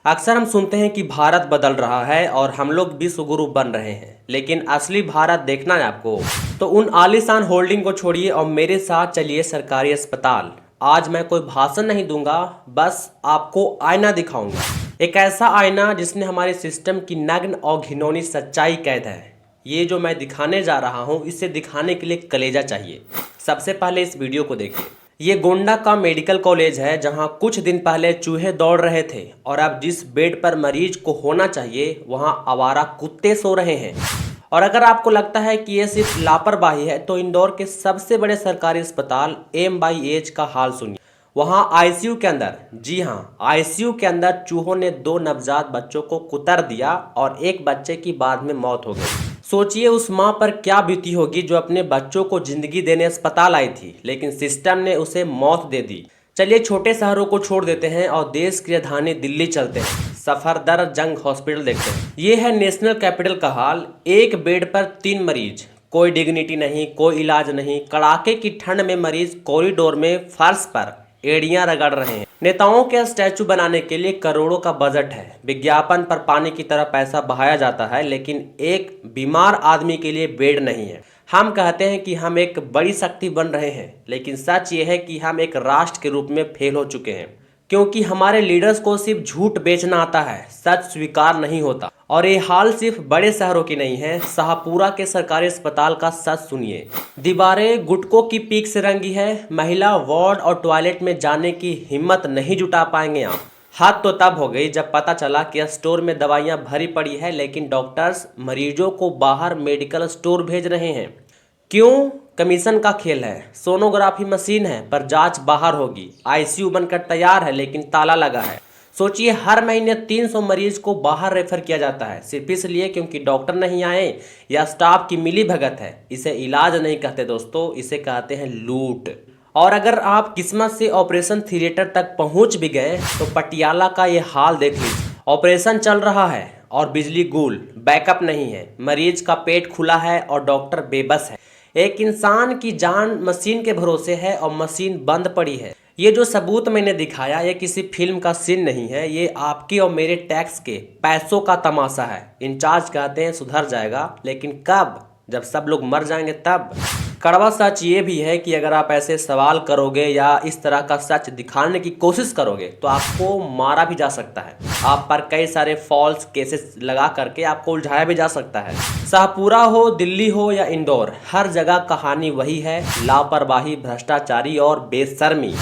अक्सर हम सुनते हैं कि भारत बदल रहा है और हम लोग विश्व गुरु बन रहे हैं, लेकिन असली भारत देखना है आपको तो उन आलीशान होल्डिंग को छोड़िए और मेरे साथ चलिए सरकारी अस्पताल। आज मैं कोई भाषण नहीं दूंगा, बस आपको आईना दिखाऊंगा। एक ऐसा आईना जिसने हमारे सिस्टम की नग्न और घिनौनी सच्चाई कैद है। ये जो मैं दिखाने जा रहा हूँ, इसे दिखाने के लिए कलेजा चाहिए। सबसे पहले इस वीडियो को देखिए। ये गोंडा का मेडिकल कॉलेज है जहां कुछ दिन पहले चूहे दौड़ रहे थे और अब जिस बेड पर मरीज को होना चाहिए वहां आवारा कुत्ते सो रहे हैं। और अगर आपको लगता है कि ये सिर्फ लापरवाही है तो इंदौर के सबसे बड़े सरकारी अस्पताल MYH का हाल सुनिए। वहां आईसीयू के अंदर, जी हाँ, आईसीयू के अंदर चूहों ने 2 नवजात बच्चों को कुतर दिया और एक बच्चे की बाद में मौत हो गई। सोचिए उस माँ पर क्या बीती होगी जो अपने बच्चों को जिंदगी देने अस्पताल आई थी, लेकिन सिस्टम ने उसे मौत दे दी। चलिए छोटे शहरों को छोड़ देते हैं और देश की राजधानी दिल्ली चलते हैं। सफदरजंग हॉस्पिटल देखते हैं। ये है नेशनल कैपिटल का हाल। एक बेड पर 3 मरीज, कोई डिग्निटी नहीं, कोई इलाज नहीं। कड़ाके की ठंड में मरीज कॉरिडोर में फर्श पर एड़ियां रगड़ रहे हैं। नेताओं के स्टैचू बनाने के लिए करोड़ों का बजट है। विज्ञापन पर पानी की तरह पैसा बहाया जाता है, लेकिन एक बीमार आदमी के लिए बेड नहीं है। हम कहते हैं कि हम एक बड़ी शक्ति बन रहे हैं, लेकिन सच ये है कि हम एक राष्ट्र के रूप में फेल हो चुके हैं, क्योंकि हमारे लीडर्स को सिर्फ झूठ बेचना आता है, सच स्वीकार नहीं होता। और ये हाल सिर्फ बड़े शहरों की नहीं है। शाहपुरा के सरकारी अस्पताल का सच सुनिए। दीवारें गुटकों की पीक से रंगी है। महिला वार्ड और टॉयलेट में जाने की हिम्मत नहीं जुटा पाएंगे आप। हद तो तब हो गई जब पता चला कि स्टोर में दवाइयां भरी पड़ी है, लेकिन डॉक्टर्स मरीजों को बाहर मेडिकल स्टोर भेज रहे हैं। क्यों? कमीशन का खेल है। सोनोग्राफी मशीन है पर जांच बाहर होगी। आईसीयू बनकर तैयार है लेकिन ताला लगा है। सोचिए हर महीने 300 मरीज को बाहर रेफर किया जाता है, सिर्फ इसलिए क्योंकि डॉक्टर नहीं आए या स्टाफ की मिली भगत है। इसे इलाज नहीं कहते दोस्तों, इसे कहते हैं लूट। और अगर आप किस्मत से ऑपरेशन थिएटर तक पहुंच भी गए तो पटियाला का ये हाल देख लीजिए। ऑपरेशन चल रहा है और बिजली गुल, बैकअप नहीं है। मरीज का पेट खुला है और डॉक्टर बेबस है। एक इंसान की जान मशीन के भरोसे है और मशीन बंद पड़ी है। ये जो सबूत मैंने दिखाया, ये किसी फिल्म का सीन नहीं है, ये आपके और मेरे टैक्स के पैसों का तमाशा है। इंचार्ज कहते हैं सुधर जाएगा, लेकिन कब? जब सब लोग मर जाएंगे तब। कड़वा सच ये भी है कि अगर आप ऐसे सवाल करोगे या इस तरह का सच दिखाने की कोशिश करोगे तो आपको मारा भी जा सकता है। आप पर कई सारे फॉल्स केसेस लगा करके आपको उलझाया भी जा सकता है। शाहपुरा हो, दिल्ली हो या इंदौर, हर जगह कहानी वही है, लापरवाही, भ्रष्टाचारी और बेशर्मी।